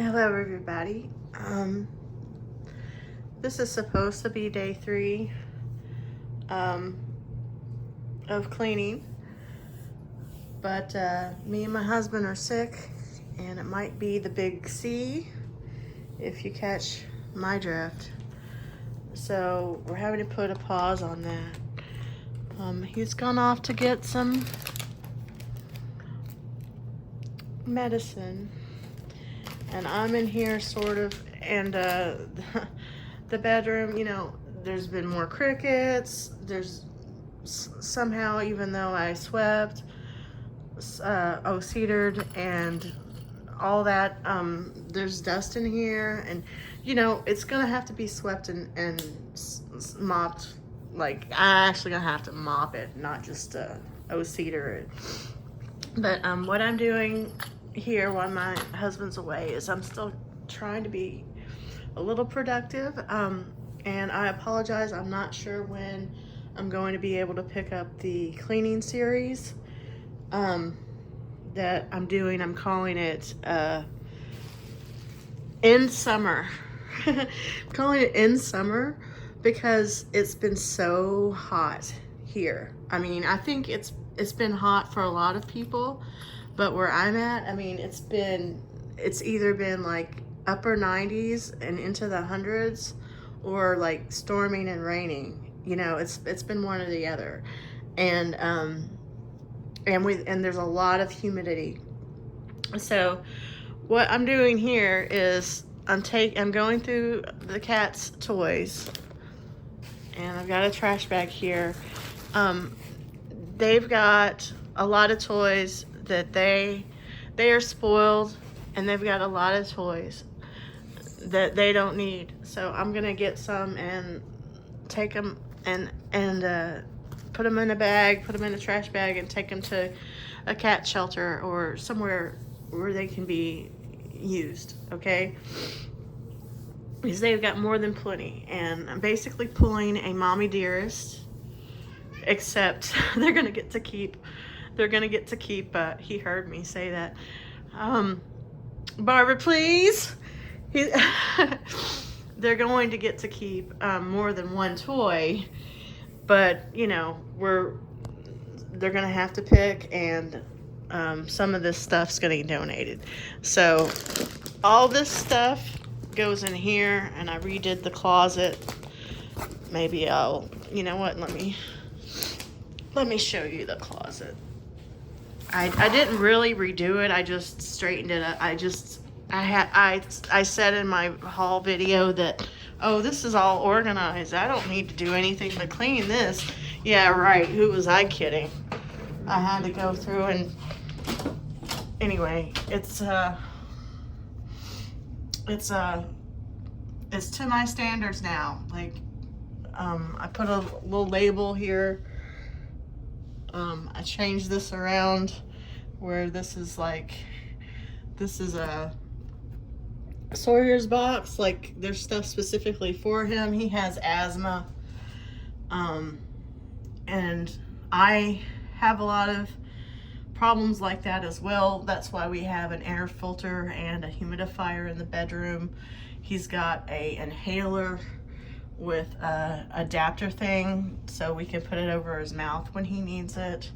Hello everybody. This is supposed to be day 3 of cleaning, but me and my husband are sick, and it might be the big C if you catch my drift. So we're having to put a pause on that. He's gone off to get some medicine, and I'm in here sort of, and the bedroom, you know, there's been more crickets. There's somehow, even though I swept, cedared and all that, there's dust in here, and you know, it's gonna have to be swept and mopped. Like, I'm actually gonna have to mop it, not just cedar it. But what I'm doing here while my husband's away is I'm still trying to be a little productive, and I apologize, I'm not sure when I'm going to be able to pick up the cleaning series that I'm doing. I'm calling it In Summer. I'm calling it In Summer because it's been so hot here. I mean, I think it's been hot for a lot of people, but where I'm at, I mean, it's either been like upper 90s and into the hundreds, or like storming and raining. You know, it's been one or the other, and there's a lot of humidity. So what I'm doing here is I'm going through the cat's toys, and I've got a trash bag here. They've got a lot of toys that they are spoiled, and they've got a lot of toys that they don't need. So I'm gonna get some and take them and put them in a bag, put them in a trash bag, and take them to a cat shelter or somewhere where they can be used, okay? Because they've got more than plenty. And I'm basically pulling a mommy dearest, except they're gonna get to keep, he heard me say that. Barbara, please. They're going to get to keep more than one toy, but you know, they're gonna have to pick, and some of this stuff's gonna get donated. So all this stuff goes in here, and I redid the closet. Maybe you know what, let me show you the closet. I didn't really redo it, I just straightened it up. I said in my haul video that, oh, this is all organized, I don't need to do anything but clean this. Yeah, right, who was I kidding? I had to go through and, anyway, it's to my standards now. Like, I put a little label here. I changed this around where this is a Sawyer's box. Like, there's stuff specifically for him. He has asthma, and I have a lot of problems like that as well. That's why we have an air filter and a humidifier in the bedroom. He's got a inhaler with a adapter thing, so we can put it over his mouth when he needs it.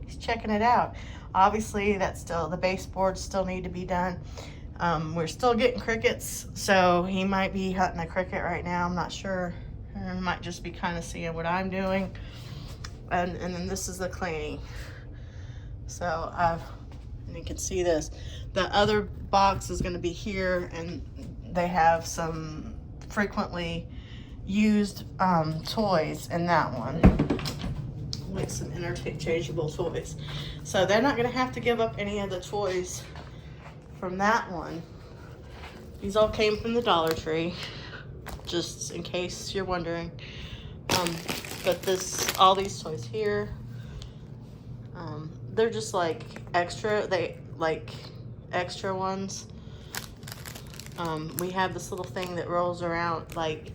He's checking it out. Obviously, the baseboards still need to be done. We're still getting crickets, so he might be hunting a cricket right now. I'm not sure. He might just be kind of seeing what I'm doing. And then this is the cleaning. So you can see this. The other box is going to be here, and they have some frequently used toys in that one, like some interchangeable toys. So they're not going to have to give up any of the toys from that one. These all came from the Dollar Tree, just in case you're wondering. But all these toys here, they're just like extra. Extra ones. We have this little thing that rolls around, like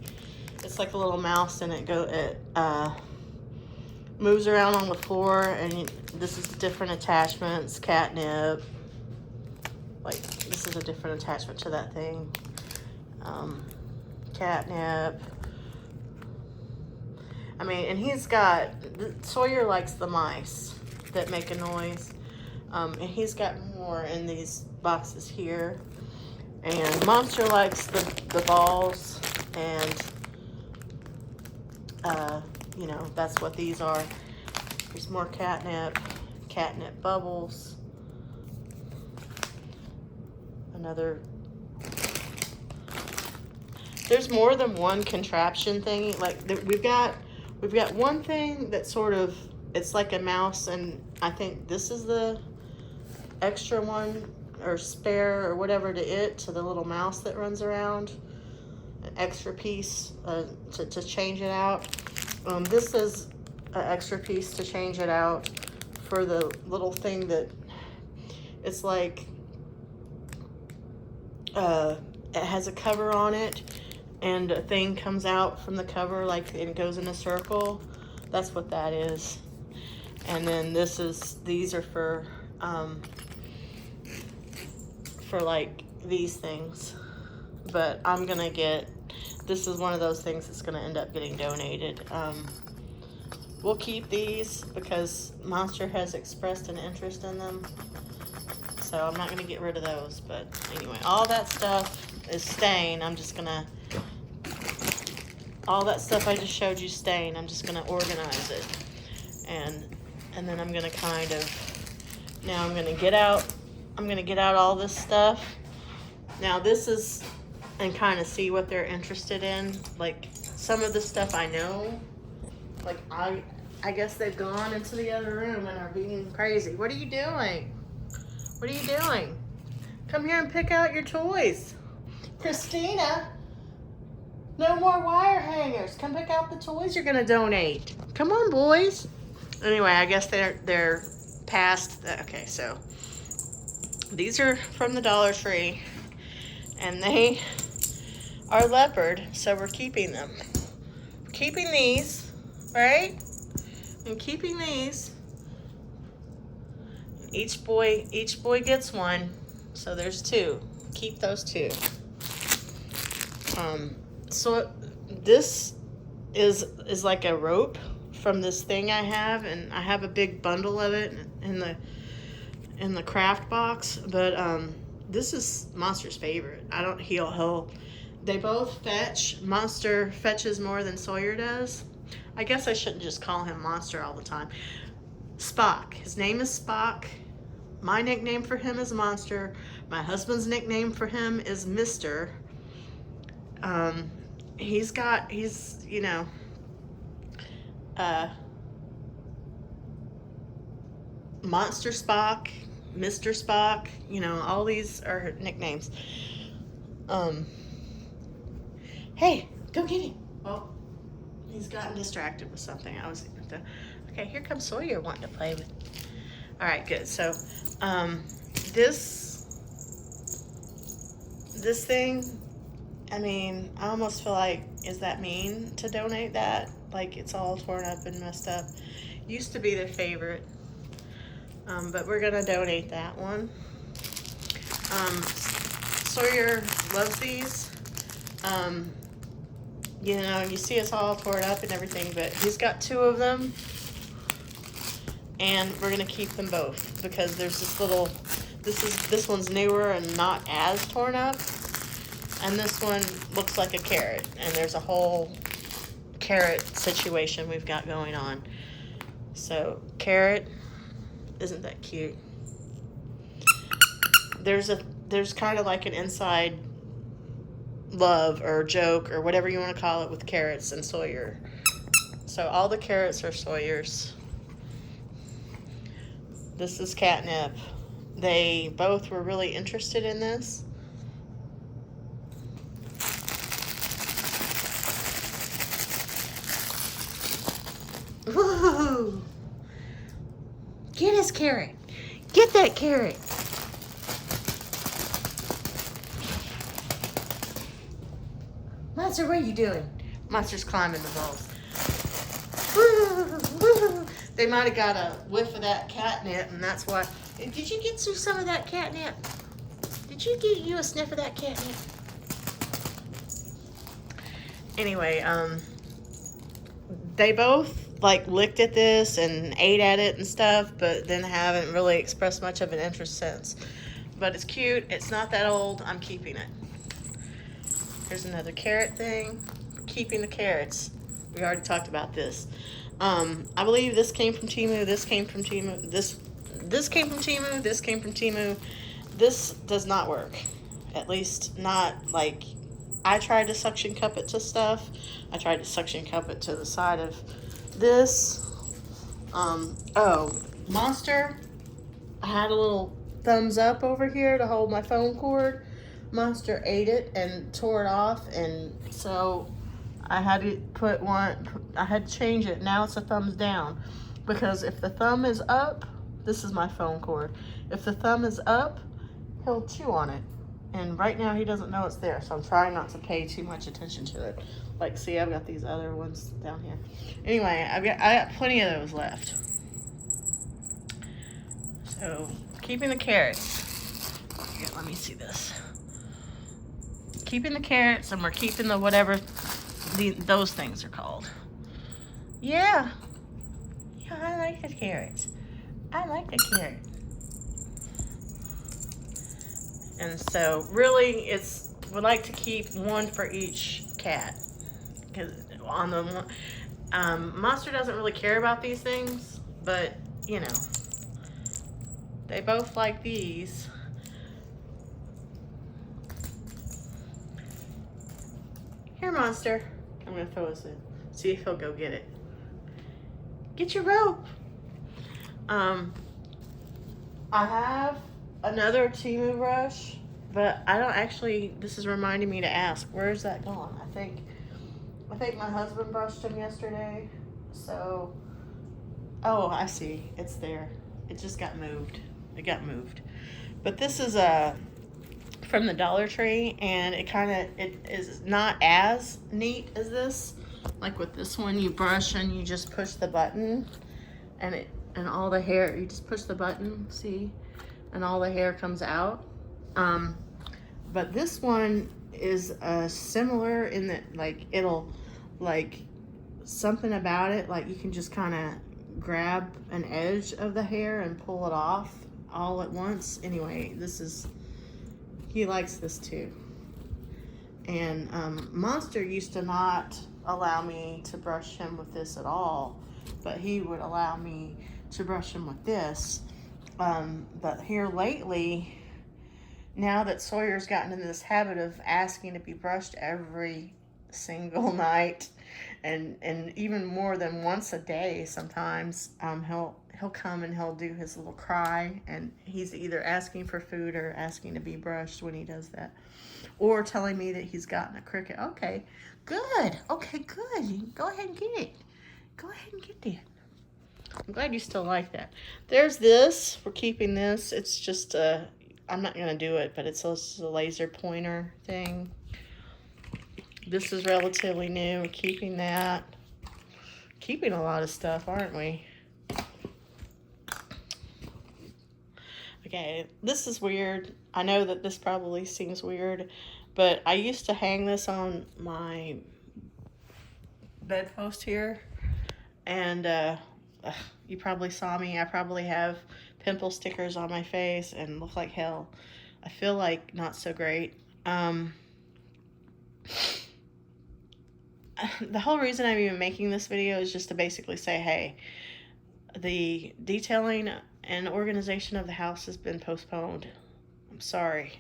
it's like a little mouse, and it moves around on the floor, and this is different attachments, catnip, Like, this is a different attachment to that thing. Catnip. I mean, and he's got, Sawyer likes the mice that make a noise. And he's got more in these boxes here. And Monster likes the balls, and you know, that's what these are. There's more catnip bubbles. Another. There's more than one contraption thing. Like, we've got one thing that sort of, it's like a mouse, and I think this is the extra one or spare or whatever to the little mouse that runs around. An extra piece to change it out. This is an extra piece to change it out for the little thing that it's like it has a cover on it, and a thing comes out from the cover, like, and it goes in a circle. That's what that is. And then these are for like these things. But I'm gonna this is one of those things that's gonna end up getting donated. We'll keep these because Monster has expressed an interest in them. So I'm not gonna get rid of those, but anyway, all that stuff is staying. All that stuff I just showed you staying. I'm just gonna organize it, and then I'm gonna now I'm gonna get out all this stuff. Now this is, and kind of see what they're interested in. Like, some of the stuff I know, like I guess they've gone into the other room and are being crazy. What are you doing? What are you doing? Come here and pick out your toys. Christina, no more wire hangers. Come pick out the toys you're gonna donate. Come on, boys. Anyway, I guess they're past. Okay, so these are from the Dollar Tree, and they are leopard, so we're keeping them. Keeping these, right? And keeping these. Each boy gets one, so there's two. Keep those two. So this is like a rope from this thing I have, and I have a big bundle of it in the craft box. But this is Monster's favorite. They both fetch. Monster fetches more than Sawyer does. I guess I shouldn't just call him Monster all the time. Spock. His name is Spock. My nickname for him is Monster. My husband's nickname for him is Mr. He's you know, Monster Spock, Mr. Spock, you know, all these are nicknames. Hey, go get him. Well, he's gotten distracted with something. Okay, here comes Sawyer wanting to play with. All right, good. So, this thing, I mean, I almost feel like, is that mean to donate that? Like, it's all torn up and messed up. Used to be their favorite, but we're gonna donate that one. Sawyer loves these. You know, you see it's all torn up and everything, but he's got two of them, and we're gonna keep them both because there's this one's newer and not as torn up, and this one looks like a carrot, and there's a whole carrot situation we've got going on. So carrot, isn't that cute? There's kind of like an inside love or joke or whatever you want to call it with carrots and Sawyer. So all the carrots are Sawyer's. This is catnip. They both were really interested in this. Woo! Get his carrot. Get that carrot. Monster, what are you doing? Monster's climbing the balls. They might have got a whiff of that catnip, and that's why. Did you get some of that catnip? Did you get you a sniff of that catnip? Anyway, they both like licked at this and ate at it and stuff, but then haven't really expressed much of an interest since. But it's cute. It's not that old. I'm keeping it. Here's another carrot thing. Keeping the carrots. We already talked about this. I believe this came from Temu. This came from Temu. This came from Temu. This came from Temu. This does not work. At least not like I tried to suction cup it to stuff. I tried to suction cup it to the side of this. Oh, Monster. I had a little thumbs up over here to hold my phone cord. Monster ate it and tore it off, and so I had to put one, I had to change it. Now it's a thumbs down, because if the thumb is up, this is my phone cord. If the thumb is up, he'll chew on it. And right now he doesn't know it's there, so I'm trying not to pay too much attention to it. Like, see, I've got these other ones down here. Anyway, I got plenty of those left. So, keeping the carrots. Here, let me see this. Keeping the carrots, and we're keeping the whatever those things are called. Yeah. Yeah, I like the carrots. I like the carrot. And so, really, we like to keep one for each cat. Because on the one, Monster doesn't really care about these things, but, you know, they both like these. Here, Monster. I'm going to throw this in. See if he'll go get it. Get your rope. I have another Temu brush, but I don't actually, this is reminding me to ask, where's that gone? I think my husband brushed him yesterday, so, oh, I see, it's there. It just got moved. It got moved. But this is from the Dollar Tree, and it is not as neat as this. Like with this one, you brush and you just push the button, and all the hair, you just push the button, see? And all the hair comes out. But this one is similar in that, like, it'll, like, something about it, like you can just kind of grab an edge of the hair and pull it off all at once. Anyway, he likes this too. And Monster used to not allow me to brush him with this at all, but he would allow me to brush him with this. But here lately, now that Sawyer's gotten in this habit of asking to be brushed every single night, and even more than once a day sometimes, he'll come and he'll do his little cry, and he's either asking for food or asking to be brushed when he does that, or telling me that he's gotten a cricket. Okay, good. Okay, good. You can go ahead and get it. Go ahead and get that. I'm glad you still like that. There's this. We're keeping this. It's just I'm not gonna do it, but it's a laser pointer thing. This is relatively new. We're keeping that. Keeping a lot of stuff, aren't we? Okay, this is weird. I know that this probably seems weird, but I used to hang this on my bedpost here, and you probably saw me. I probably have pimple stickers on my face and look like hell. I feel like not so great. The whole reason I'm even making this video is just to basically say, hey, the detailing and organization of the house has been postponed. I'm sorry.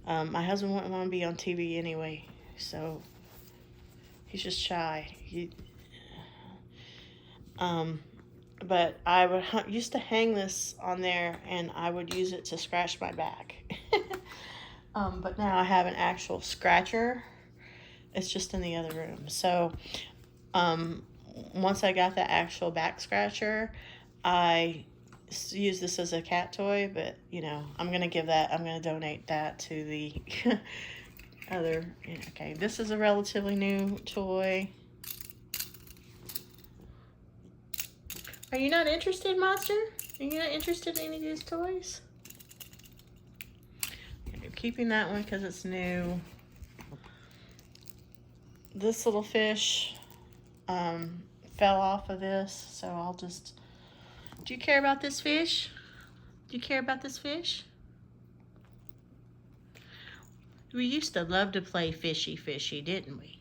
My husband wouldn't want to be on TV anyway, so he's just shy. But I used to hang this on there, and I would use it to scratch my back. But now I have an actual scratcher. It's just in the other room. So once I got the actual back scratcher, I use this as a cat toy, but you know, I'm going to donate that to the other. Okay, this is a relatively new toy. Are you not interested, Monster? Are you not interested in any of these toys? keeping that one because it's new. This little fish fell off of this, so I'll just... Do you care about this fish? Do you care about this fish? We used to love to play fishy fishy, didn't we?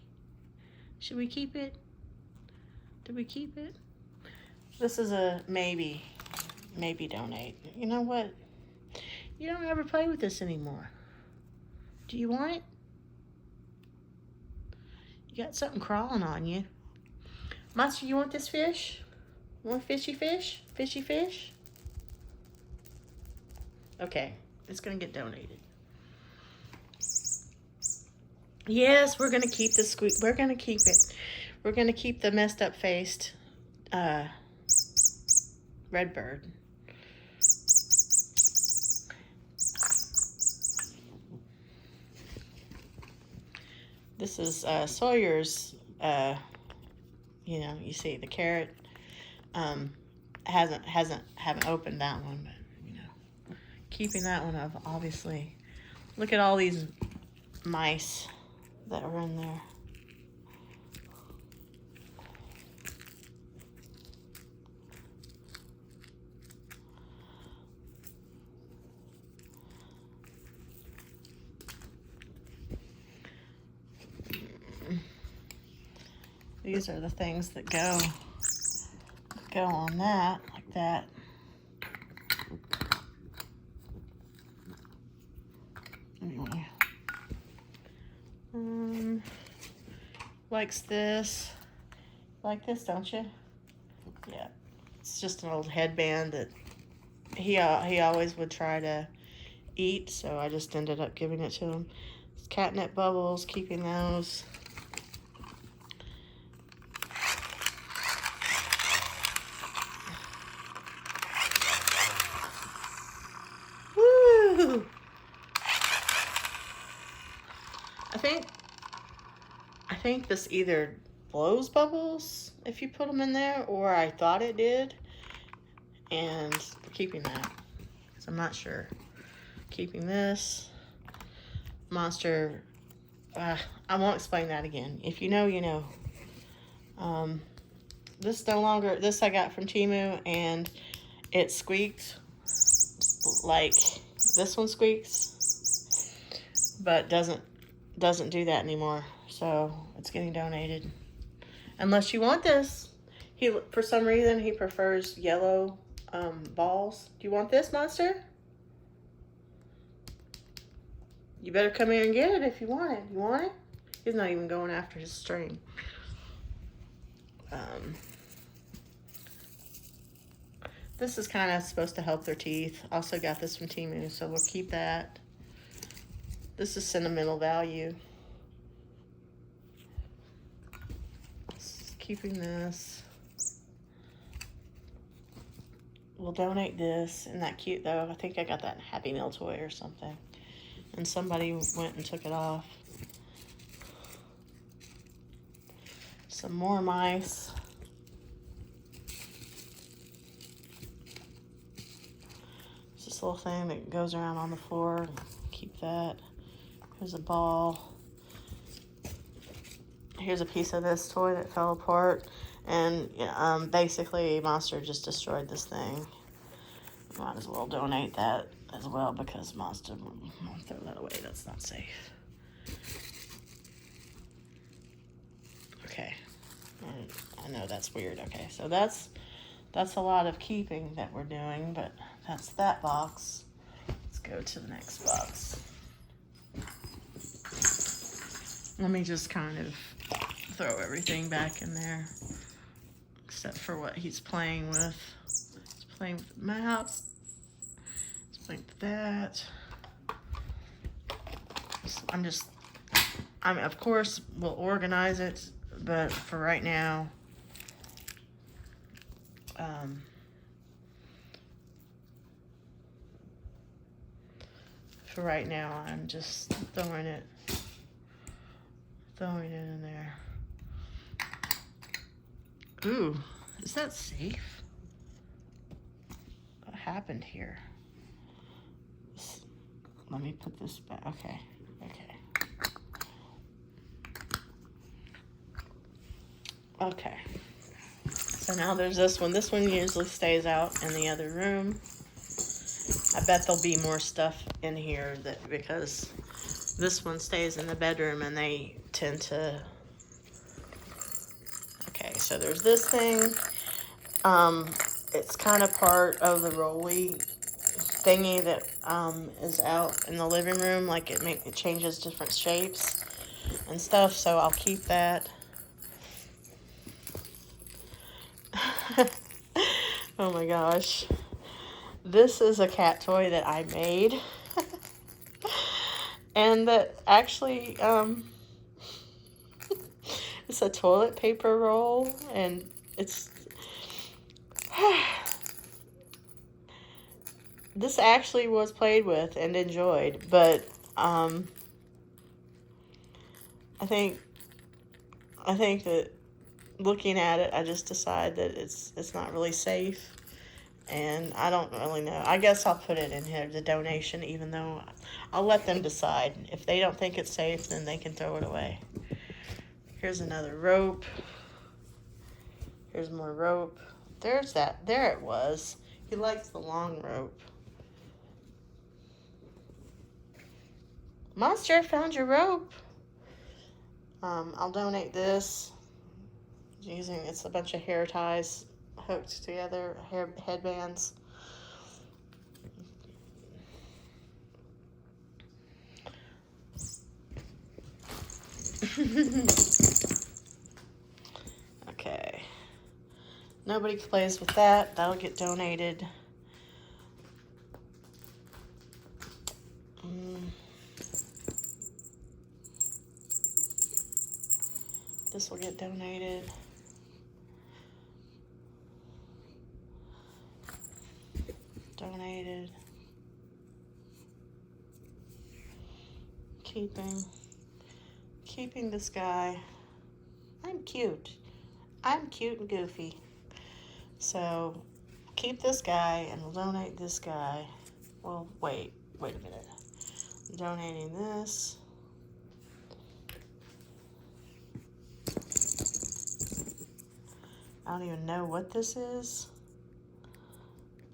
Should we keep it? Did we keep it? This is a maybe. Maybe donate. You know what? You don't ever play with this anymore. Do you want it? You got something crawling on you. Monster, you want this fish? You want fishy fish? Fishy fish? Okay, it's gonna get donated. Yes, we're gonna keep the squeak. We're gonna keep it. We're gonna keep the messed up faced redbird. This is Sawyer's. You know, you see the carrot. Haven't opened that one, but you know, keeping that one up. Obviously, look at all these mice that are in there. These are the things that go on that, like that. Anyway. Likes this. Like this, don't you? Yeah. It's just an old headband that he always would try to eat, so I just ended up giving it to him. It's catnip bubbles, keeping those. Woo! I think this either blows bubbles if you put them in there, or I thought it did, and we're keeping that. So I'm not sure. Keeping this. Monster, I won't explain that again. If you know, you know. This no longer, this I got from Temu, and it squeaked like this one squeaks, but doesn't do that anymore. So it's getting donated. Unless you want this. For some reason, he prefers yellow balls. Do you want this, Monster? You better come here and get it if you want it. You want it? He's not even going after his string. This is kind of supposed to help their teeth. Also got this from Temu, so we'll keep that. This is sentimental value. Keeping this. We'll donate this. Isn't that cute though? I think I got that in Happy Meal toy or something. And somebody went and took it off. Some more mice. It's this little thing that goes around on the floor. Keep that. Here's a ball. Here's a piece of this toy that fell apart. And basically, Monster just destroyed this thing. Might as well donate that as well, because Monster won't throw that away. That's not safe. Okay. I know that's weird. Okay, so that's a lot of keeping that we're doing, but that's that box. Let's go to the next box. Let me just kind of throw everything back in there, except for what he's playing with. He's playing with the maps. He's playing with that. So I'm of course we'll organize it, but for right now, I'm just throwing it in there. Ooh, is that safe? What happened here? let me put this back. Okay. Okay. So now there's this one. This one usually stays out in the other room. I bet there'll be more stuff in here because this one stays in the bedroom and they tend to. Okay, so there's this thing. It's kind of part of the rolly thingy that is out in the living room. Like it changes different shapes and stuff. So I'll keep that. Oh my gosh. This is a cat toy that I made. And that actually, it's a toilet paper roll, and it's, this actually was played with and enjoyed, but, I think that looking at it, I just decide that it's not really safe. And I don't really know. I guess I'll put it in here, the donation, even though I'll let them decide. If they don't think it's safe, then they can throw it away. Here's another rope. Here's more rope. There's that. There it was. He likes the long rope. Monster, found your rope. I'll donate this. It's a bunch of hair ties hooked together, headbands. Okay. Nobody plays with that. That'll get donated. This will get donated. Donated. Keeping this guy. I'm cute and goofy. So keep this guy and we'll donate this guy. Well, wait a minute. I'm donating this. I don't even know what this is,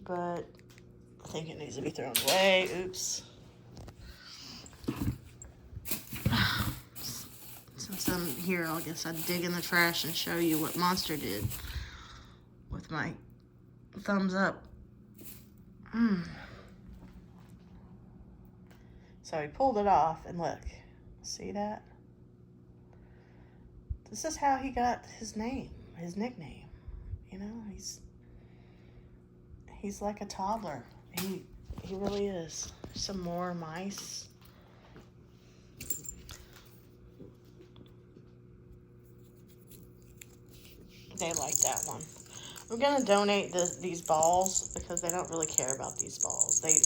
but I think it needs to be thrown away. Oops. Since I'm here, I guess I'd dig in the trash and show you what Monster did with my thumbs up. So he pulled it off, and look. See that? This is how he got his name, his nickname. You know, he's like a toddler. He really is. Some more mice. They like that one. I'm gonna donate these balls because they don't really care about these balls. They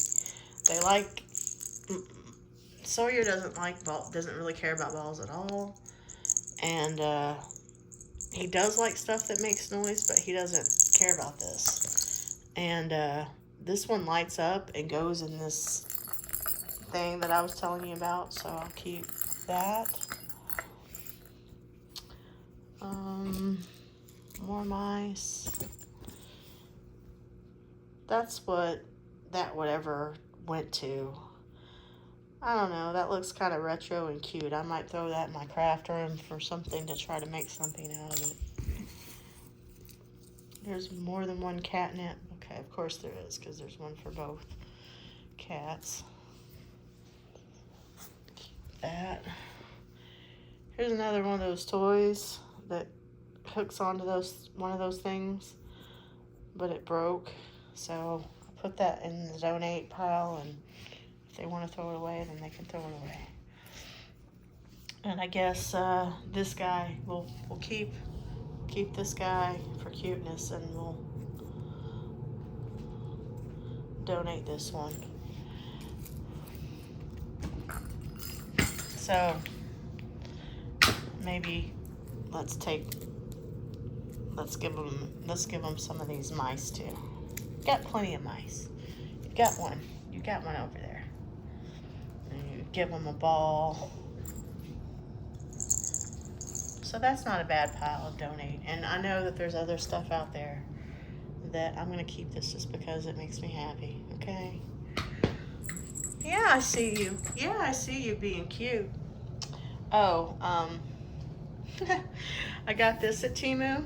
like. Sawyer doesn't really care about balls at all, and he does like stuff that makes noise, but he doesn't care about this. And this one lights up and goes in this thing that I was telling you about, so I'll keep that. More mice. That's what that whatever went to. I don't know. That looks kind of retro and cute. I might throw that in my craft room for something to try to make something out of it. There's more than one catnip. Okay, of course there is, because there's one for both cats. Keep that. Here's another one of those toys that hooks onto one of those things, but it broke. So I put that in the donate pile, and if they want to throw it away, then they can throw it away. And I guess this guy, we'll keep this guy for cuteness, and we'll donate this one. So maybe let's give them some of these mice too. Got plenty of mice. You got one over there. give them a ball. So that's not a bad pile of donate. And I know that there's other stuff out there that I'm gonna keep this just because it makes me happy, okay? Yeah, I see you. Yeah, I see you being cute. Oh, I got this at Temu.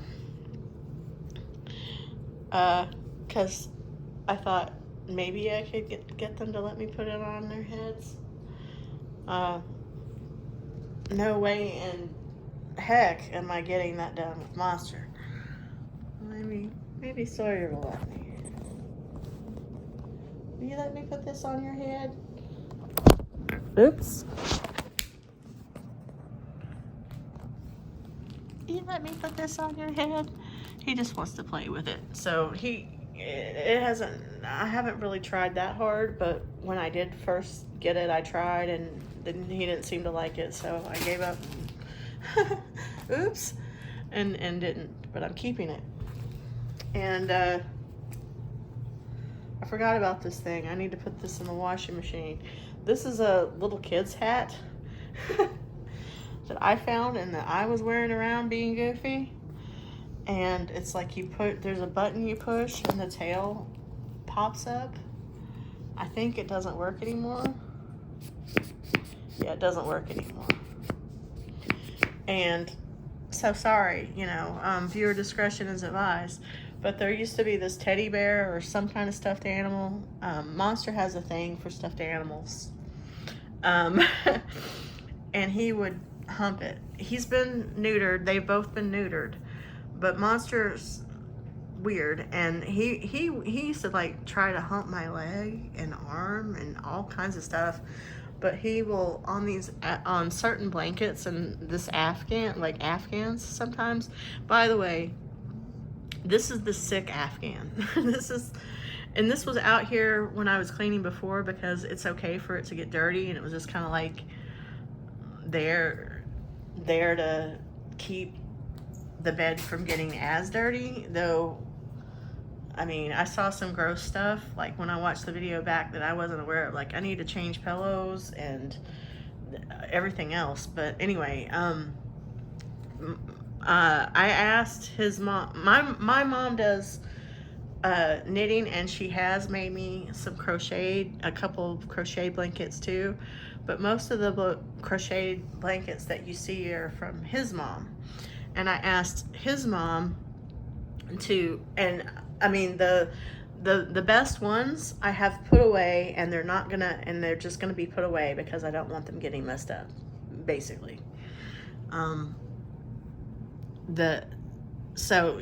Cause I thought maybe I could get them to let me put it on their heads. No way in heck am I getting that done with Monster. Maybe Sawyer will let me. Will you let me put this on your head? Oops. You let me put this on your head? He just wants to play with it. So I haven't really tried that hard, but when I did first get it, I tried and then he didn't seem to like it, so I gave up. Oops. And didn't, but I'm keeping it. And I forgot about this thing. I need to put this in the washing machine. This is a little kid's hat that I found and that I was wearing around being goofy. And it's like there's a button you push and the tail pops up. I think it doesn't work anymore. Yeah, it doesn't work anymore. And so sorry, viewer discretion is advised. But there used to be this teddy bear or some kind of stuffed animal. Monster has a thing for stuffed animals. And he would hump it. He's been neutered. They've both been neutered. But Monster's weird. And he used to like try to hump my leg and arm and all kinds of stuff. But he will on certain blankets and this Afghans sometimes. By the way, this is the sick Afghan. This was out here when I was cleaning before because it's okay for it to get dirty, and it was just kind of like there to keep the bed from getting as dirty. Though, I mean, I saw some gross stuff like when I watched the video back that I wasn't aware of. Like I need to change pillows and everything else. But anyway, I asked his mom. My mom does knitting, and she has made me a couple of crochet blankets too. But most of the crocheted blankets that you see are from his mom. And I asked his mom and I mean the best ones I have put away, and they're just gonna be put away because I don't want them getting messed up, basically. So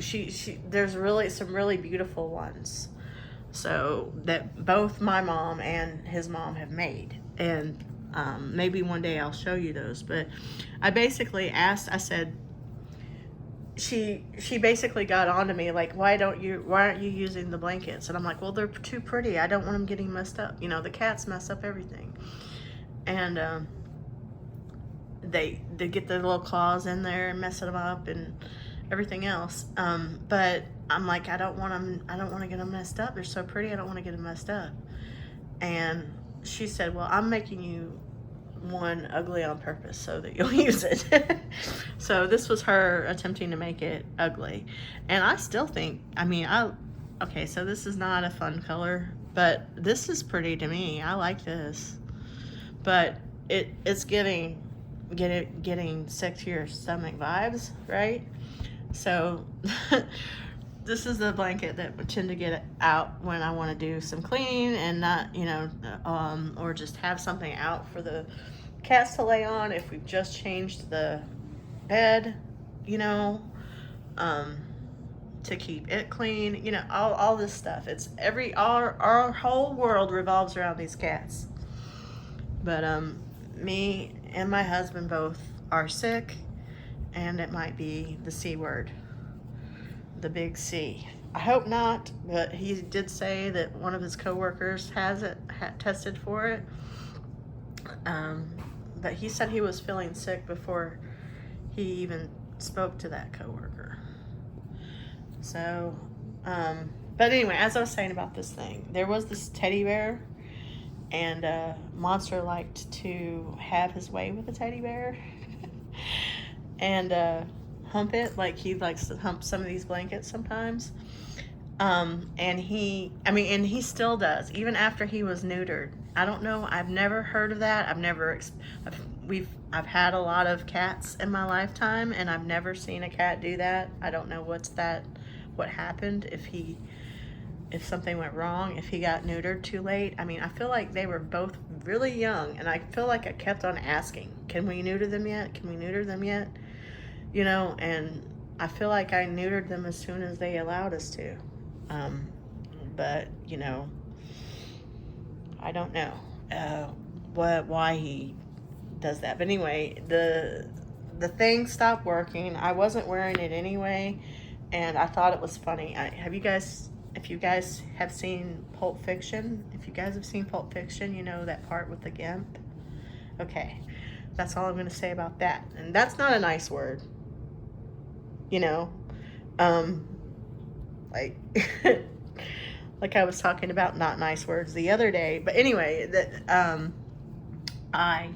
there's really some really beautiful ones, so that both my mom and his mom have made, and maybe one day I'll show you those. But I basically asked, I said, she basically got on to me like, why aren't you using the blankets? And I'm like, well, they're too pretty. I don't want them getting messed up. The cats mess up everything. And they get their little claws in there and messing them up and everything else. But I'm like, I don't want to get them messed up. They're so pretty. I don't want to get them messed up. And she said, well, I'm making you one ugly on purpose so that you'll use it. So this was her attempting to make it ugly. And I still think, okay, so this is not a fun color, but this is pretty to me. I like this. But it's getting sick to your stomach vibes, right? So this is the blanket that would tend to get out when I want to do some cleaning and not, or just have something out for the cats to lay on if we've just changed the bed, to keep it clean, all this stuff. It's our whole world revolves around these cats. But me and my husband both are sick, and it might be the C word, the big C. I hope not, but he did say that one of his coworkers tested for it. But he said he was feeling sick before he even spoke to that coworker. So, but anyway, as I was saying about this thing, there was this teddy bear, And Monster liked to have his way with the teddy bear and hump it. Like, he likes to hump some of these blankets sometimes. And he still does, even after he was neutered. I don't know. I've never heard of that. I've had a lot of cats in my lifetime, and I've never seen a cat do that. I don't know what happened, if something went wrong, if he got neutered too late. I mean, I feel like they were both really young, and I feel like I kept on asking, can we neuter them yet? Can we neuter them yet? You know, and I feel like I neutered them as soon as they allowed us to. But, you know, I don't know why he does that. But anyway, the thing stopped working. I wasn't wearing it anyway, and I thought it was funny. If you guys have seen Pulp Fiction, you know that part with the GIMP. Okay, that's all I'm going to say about that. And that's not a nice word, you know. Like, like I was talking about not nice words the other day. But anyway, I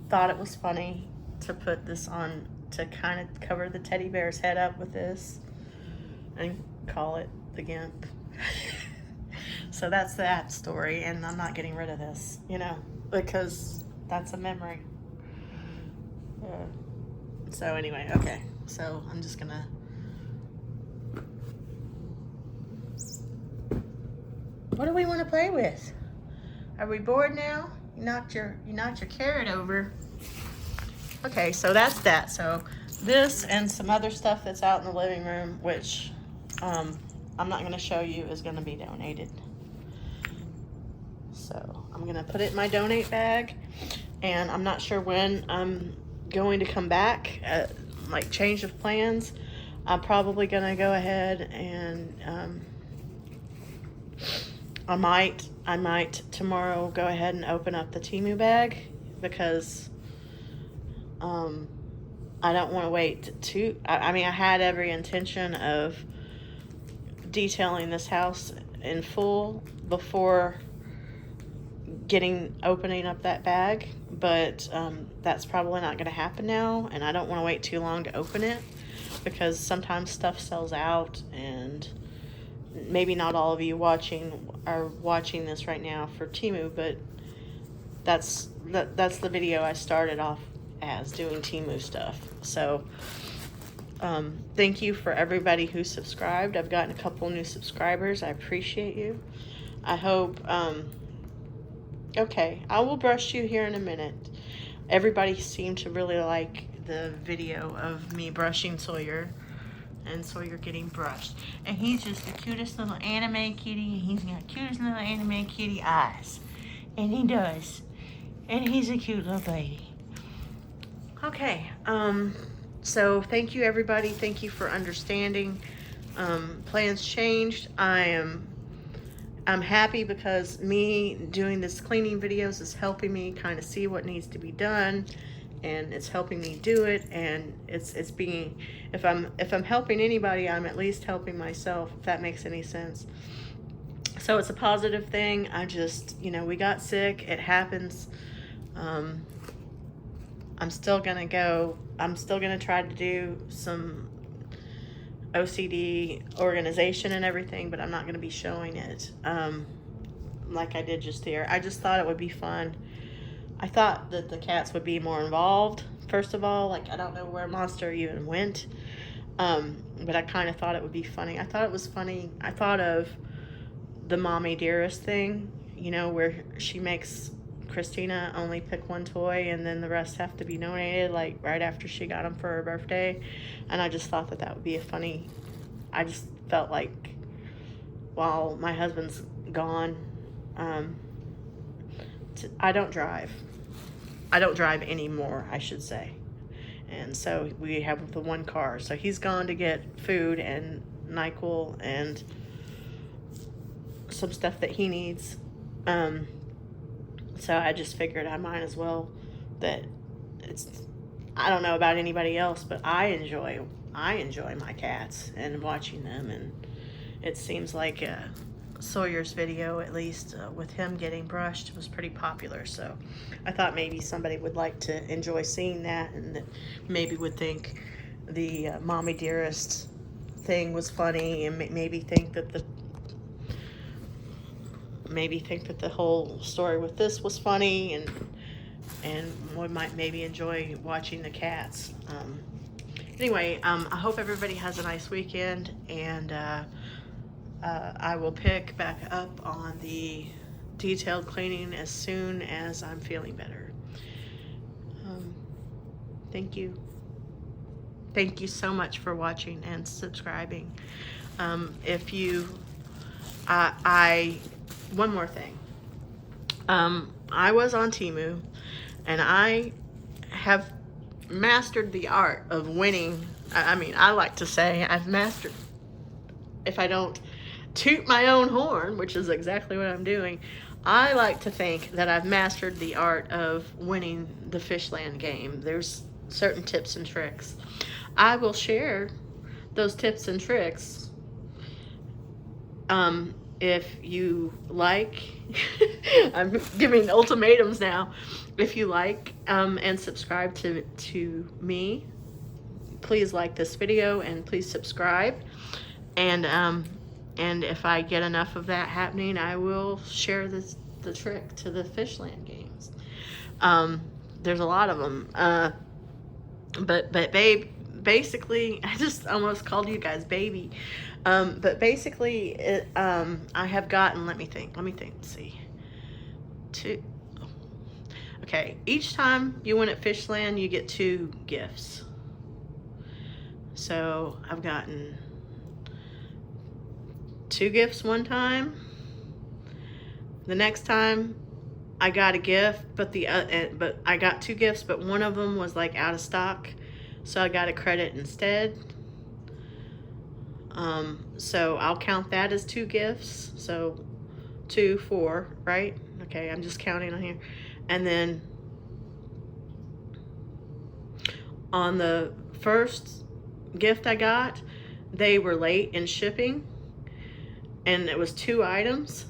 thought it was funny to put this on, to kind of cover the teddy bear's head up with this and call it the GIMP. So that's that story, and I'm not getting rid of this, you know, because that's a memory. So anyway, okay, so I'm just gonna what do we want to play with? Are we bored now? You knocked your carrot over. Okay, so that's that. So this and some other stuff that's out in the living room, which I'm not going to show you, is going to be donated. So I'm going to put it in my donate bag, and I'm not sure when I'm going to come back. Like, change of plans. I'm probably going to go ahead and I might tomorrow go ahead and open up the Temu bag, because I don't want to wait I mean, I had every intention of detailing this house in full before opening up that bag, but that's probably not going to happen now, and I don't want to wait too long to open it, because sometimes stuff sells out, and maybe not all of you are watching this right now for Temu, but that's the video I started off as, doing Temu stuff. So thank you for everybody who subscribed. I've gotten a couple new subscribers. I appreciate you. I hope okay, I will brush you here in a minute. Everybody seemed to really like the video of me brushing Sawyer, and Sawyer getting brushed. And he's just the cutest little anime kitty. He's got the cutest little anime kitty eyes. And he does. And he's a cute little baby. Okay, so thank you, everybody. Thank you for understanding. Plans changed. I'm happy, because me doing this cleaning videos is helping me kind of see what needs to be done, and it's helping me do it, and it's being, if I'm helping anybody, I'm at least helping myself, if that makes any sense. So it's a positive thing. I just, you know, we got sick, it happens. I'm still gonna try to do some OCD organization and everything, but I'm not gonna be showing it like I did just here. I just thought it would be fun. I thought that the cats would be more involved, first of all. Like, I don't know where Monster even went, but I kind of thought it would be funny. I thought it was funny. I thought of the Mommy Dearest thing, you know, where she makes Christina only pick one toy, and then the rest have to be donated, like, right after she got them for her birthday. And I just thought that would be a funny, I just felt like, while my husband's gone, I don't drive anymore, I should say. And so we have the one car. So he's gone to get food and NyQuil and some stuff that he needs. So I just figured I might as well, I don't know about anybody else, but I enjoy my cats and watching them, and it seems like Sawyer's video, at least with him getting brushed, was pretty popular. So I thought maybe somebody would like to enjoy seeing that, and that maybe would think the Mommy Dearest thing was funny, and maybe think that the whole story with this was funny, and we might maybe enjoy watching the cats. Anyway, I hope everybody has a nice weekend, and I will pick back up on the detailed cleaning as soon as I'm feeling better. Thank you. Thank you so much for watching and subscribing. If you, one more thing. I was on Temu, and I have mastered the art of winning. I mean, I like to say I've mastered, if I don't toot my own horn, which is exactly what I'm doing, I like to think that I've mastered the art of winning the Fishland game. There's certain tips and tricks. I will share those tips and tricks if you like. I'm giving ultimatums now. If you like and subscribe to me, please like this video and please subscribe. And if I get enough of that happening, I will share the trick to the Fishland games. There's a lot of them. But babe, basically, I just almost called you guys baby. But basically, I have gotten, let me think, let's see. Okay, each time you win at Fishland, you get 2 gifts. So I've gotten 2 gifts one time. The next time I got a gift, but I got 2 gifts, but one of them was like out of stock, so I got a credit instead. So I'll count that as 2 gifts. So 2, 4, right? Okay, I'm just counting on here. And then on the first gift I got, they were late in shipping, and it was 2 items.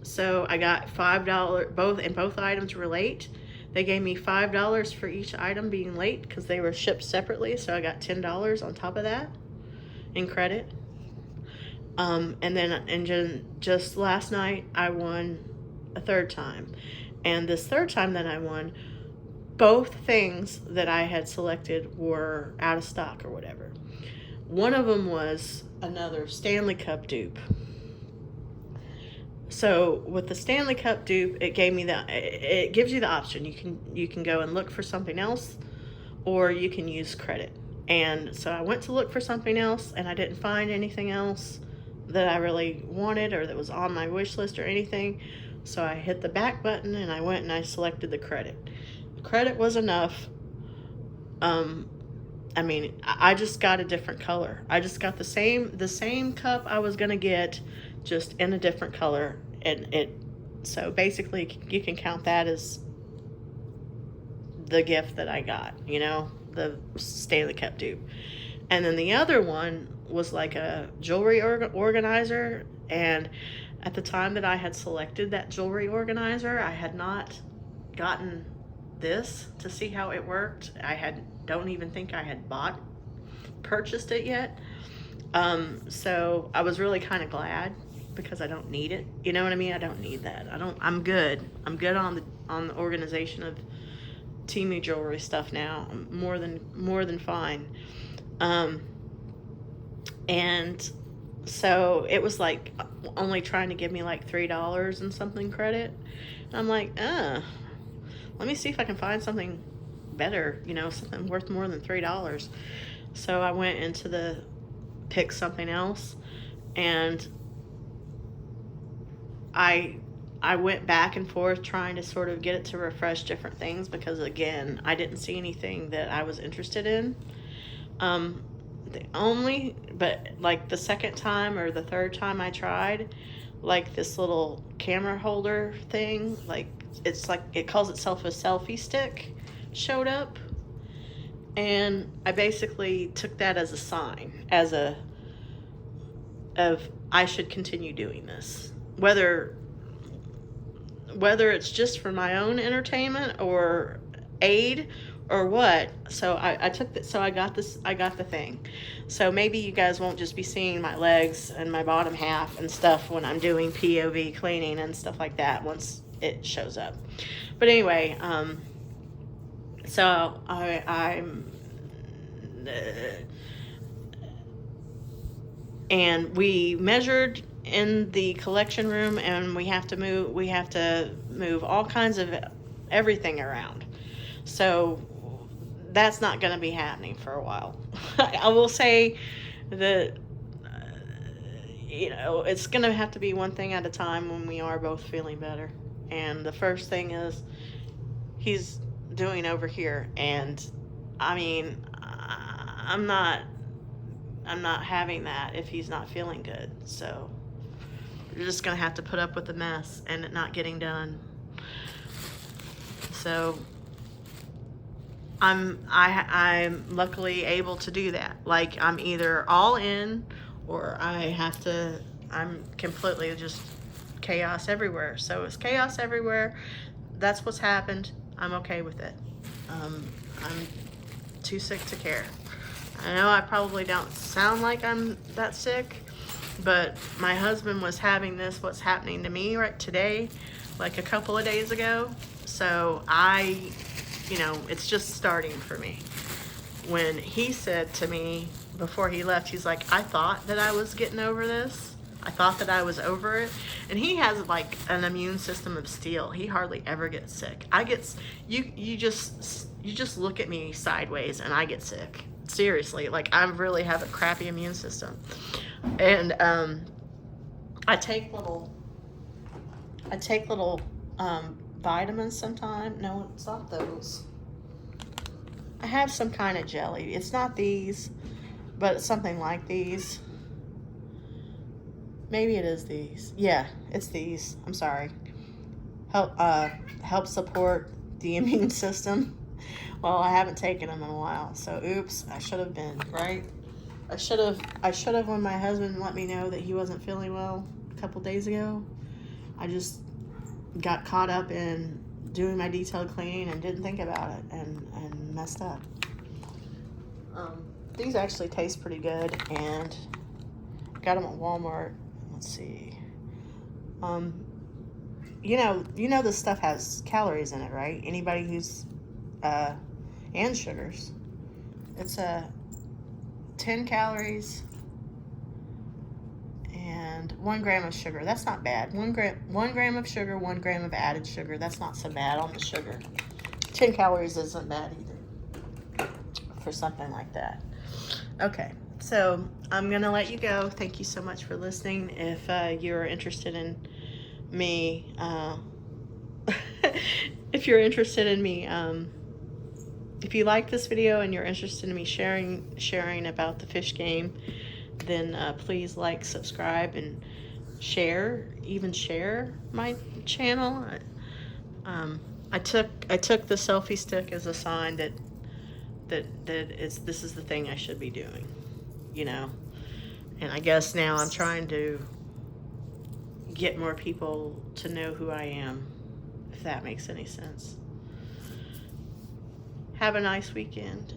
So I got $5, both items were late. They gave me $5 for each item being late because they were shipped separately. So I got $10 on top of that in credit. And then just last night I won a 3rd time. And this 3rd time that I won, both things that I had selected were out of stock or whatever. One of them was another Stanley Cup dupe. So with the Stanley Cup dupe, it gives you the option. You can go and look for something else, or you can use credit. And so I went to look for something else, and I didn't find anything else that I really wanted or that was on my wish list or anything. So I hit the back button, and I went and I selected the credit. The credit was enough. I mean, I just got a different color. I just got the same cup I was gonna get, just in a different color. And so basically you can count that as the gift that I got, you know, the Stanley Cup dupe. And then the other one was like a jewelry organizer, and at the time that I had selected that jewelry organizer, I had not gotten this to see how it worked. Don't even think I had purchased it yet. So I was really kind of glad, because I don't need it. You know what I mean? I don't need that. I'm good. I'm good on the organization of Temu jewelry stuff now. I'm more than fine. And so it was like only trying to give me like $3 and something credit. And I'm like, let me see if I can find something better, you know, something worth more than $3. So I went into pick something else, and I went back and forth trying to sort of get it to refresh different things, because again, I didn't see anything that I was interested in. But like the second time or the 3rd time I tried, like this little camera holder thing, like it's like, it calls itself a selfie stick, showed up. And I basically took that as a sign, of I should continue doing this. whether it's just for my own entertainment or aid or what. So I took that. So I got this. I got the thing. So maybe you guys won't just be seeing my legs and my bottom half and stuff when I'm doing POV cleaning and stuff like that once it shows up. But anyway, so I'm. And we measured in the collection room, and we have to move all kinds of everything around. So that's not going to be happening for a while. I will say that it's going to have to be one thing at a time when we are both feeling better. And the first thing is he's doing over here, and I mean, I'm not having that if he's not feeling good. So you're just gonna have to put up with the mess and it not getting done. So I'm luckily able to do that. Like, I'm either all in or I'm completely just chaos everywhere. So it's chaos everywhere. That's what's happened. I'm okay with it. I'm too sick to care. I know I probably don't sound like I'm that sick, but my husband was having what's happening to me right today, like a couple of days ago. So it's just starting for me. When he said to me before he left, he's like, I thought that I was getting over this. I thought that I was over it. And he has like an immune system of steel. He hardly ever gets sick. You just look at me sideways and I get sick. Seriously, like, I really have a crappy immune system. And I take little vitamins sometimes. No, it's not those. I have some kind of jelly. It's not these, but it's something like these. Maybe it is these. Yeah, it's these. I'm sorry. Help support the immune system. Well, I haven't taken them in a while, so oops, I should have been, right? I should have when my husband let me know that he wasn't feeling well a couple days ago. I just got caught up in doing my detailed cleaning and didn't think about it and messed up. These actually taste pretty good, and got them at Walmart. Let's see. You know this stuff has calories in it, right? Anybody who's and sugars. It's 10 calories and 1 gram of sugar. That's not bad. 1 gram of sugar, 1 gram of added sugar. That's not so bad on the sugar. 10 calories isn't bad either for something like that. Okay, so I'm gonna let you go. Thank you so much for listening. If you're interested in me, if you like this video and you're interested in me sharing about the fish game, then please like, subscribe, and share my channel. I took the selfie stick as a sign that this is the thing I should be doing, and I guess now I'm trying to get more people to know who I am, if that makes any sense. Have a nice weekend.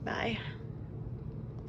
Bye.